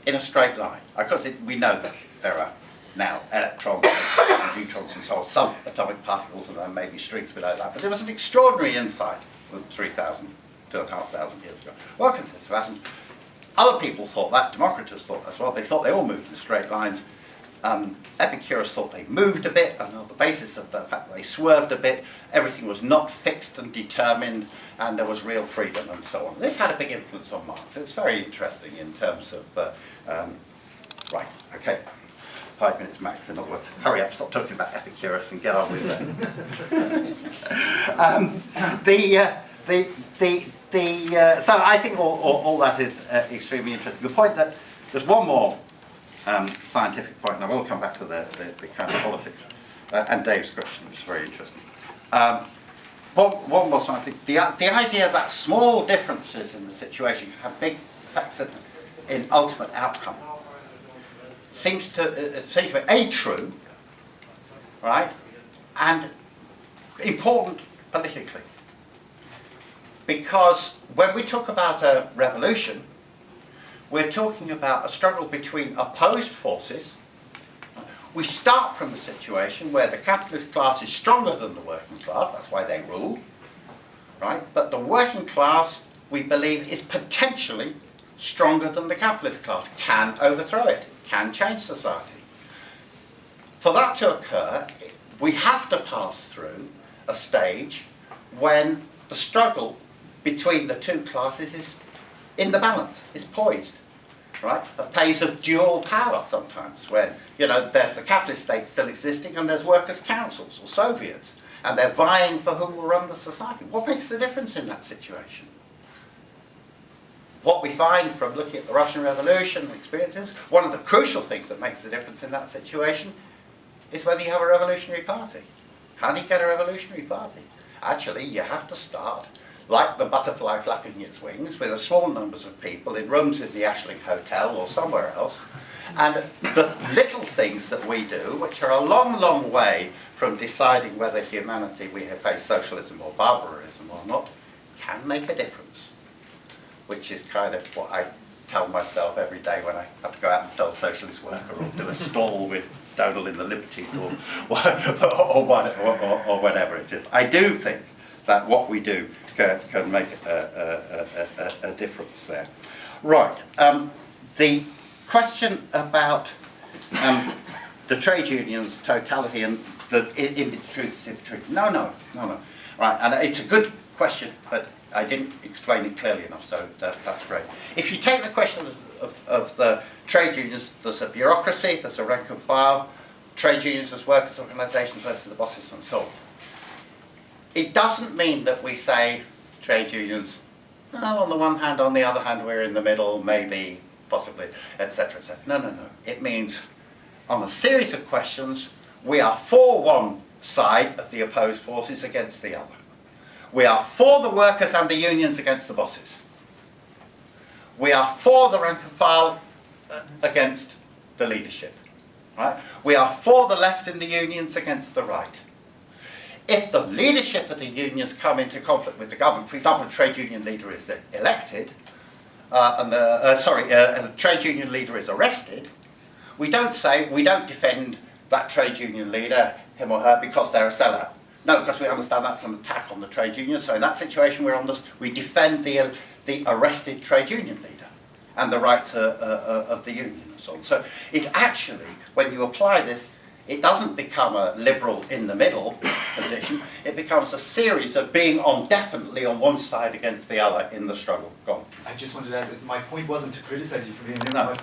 in a straight line. Of course, we know that there are now electrons and neutrons and so on, some atomic particles, and then maybe strings below that. But there was an extraordinary insight 3,000, 2,500 years ago. Well, it consists of atoms. Other people thought that, Democritus thought as well. They thought they all moved in straight lines. Epicurus thought they moved a bit, and on the basis of the fact that they swerved a bit, everything was not fixed and determined, and there was real freedom and so on. This had a big influence on Marx. It's very interesting in terms of, right, okay, 5 minutes max. In other words, hurry up, stop talking about Epicurus and get on with it. So I think all that is extremely interesting. The point that there's one more scientific point, and I will come back to the kind of politics and Dave's question, which is very interesting. One more scientific, the idea that small differences in the situation have big effects in ultimate outcome seems to be A, true, right, and important politically. Because when we talk about a revolution, we're talking about a struggle between opposed forces. We start from a situation where the capitalist class is stronger than the working class, that's why they rule, right? But the working class, we believe, is potentially stronger than the capitalist class, can overthrow it, can change society. For that to occur, we have to pass through a stage when the struggle between the two classes is in the balance, is poised, right? A phase of dual power sometimes, when, there's the capitalist state still existing and there's workers' councils or Soviets, and they're vying for who will run the society. What makes the difference in that situation? What we find from looking at the Russian Revolution experiences, one of the crucial things that makes the difference in that situation is whether you have a revolutionary party. How do you get a revolutionary party? Actually, you have to start like the butterfly flapping its wings, with a small numbers of people in rooms in the Ashling Hotel or somewhere else. And the little things that we do, which are a long, long way from deciding whether humanity, we face socialism or barbarism or not, can make a difference. Which is kind of what I tell myself every day when I have to go out and sell socialist work or do a stall with Donald in the Liberties or whatever it is. I do think that what we do can make a difference there. Right. The question about the trade unions' totality and the in-truth is in-truth. No. Right, and it's a good question, but I didn't explain it clearly enough, so that's great. If you take the question of the trade unions, there's a bureaucracy, there's a rank and file, trade unions as workers' organisations versus the bosses and so on. It doesn't mean that we say trade unions, well, on the one hand, on the other hand, we're in the middle, maybe, possibly, etc., etc. No. It means on a series of questions, we are for one side of the opposed forces against the other. We are for the workers and the unions against the bosses. We are for the rank and file against the leadership. Right? We are for the left in the unions against the right. If the leadership of the unions come into conflict with the government, for example, a trade union leader is elected, and a trade union leader is arrested, we don't defend that trade union leader, him or her, because they're a sellout. No, because we understand that's an attack on the trade union. So in that situation, we defend the arrested trade union leader and the rights of the union and so on. So it actually, when you apply this, it doesn't become a liberal in the middle position. It becomes a series of being definitely on one side against the other in the struggle. Go on. I just wanted to add that my point wasn't to criticize you for being liberal. No. My point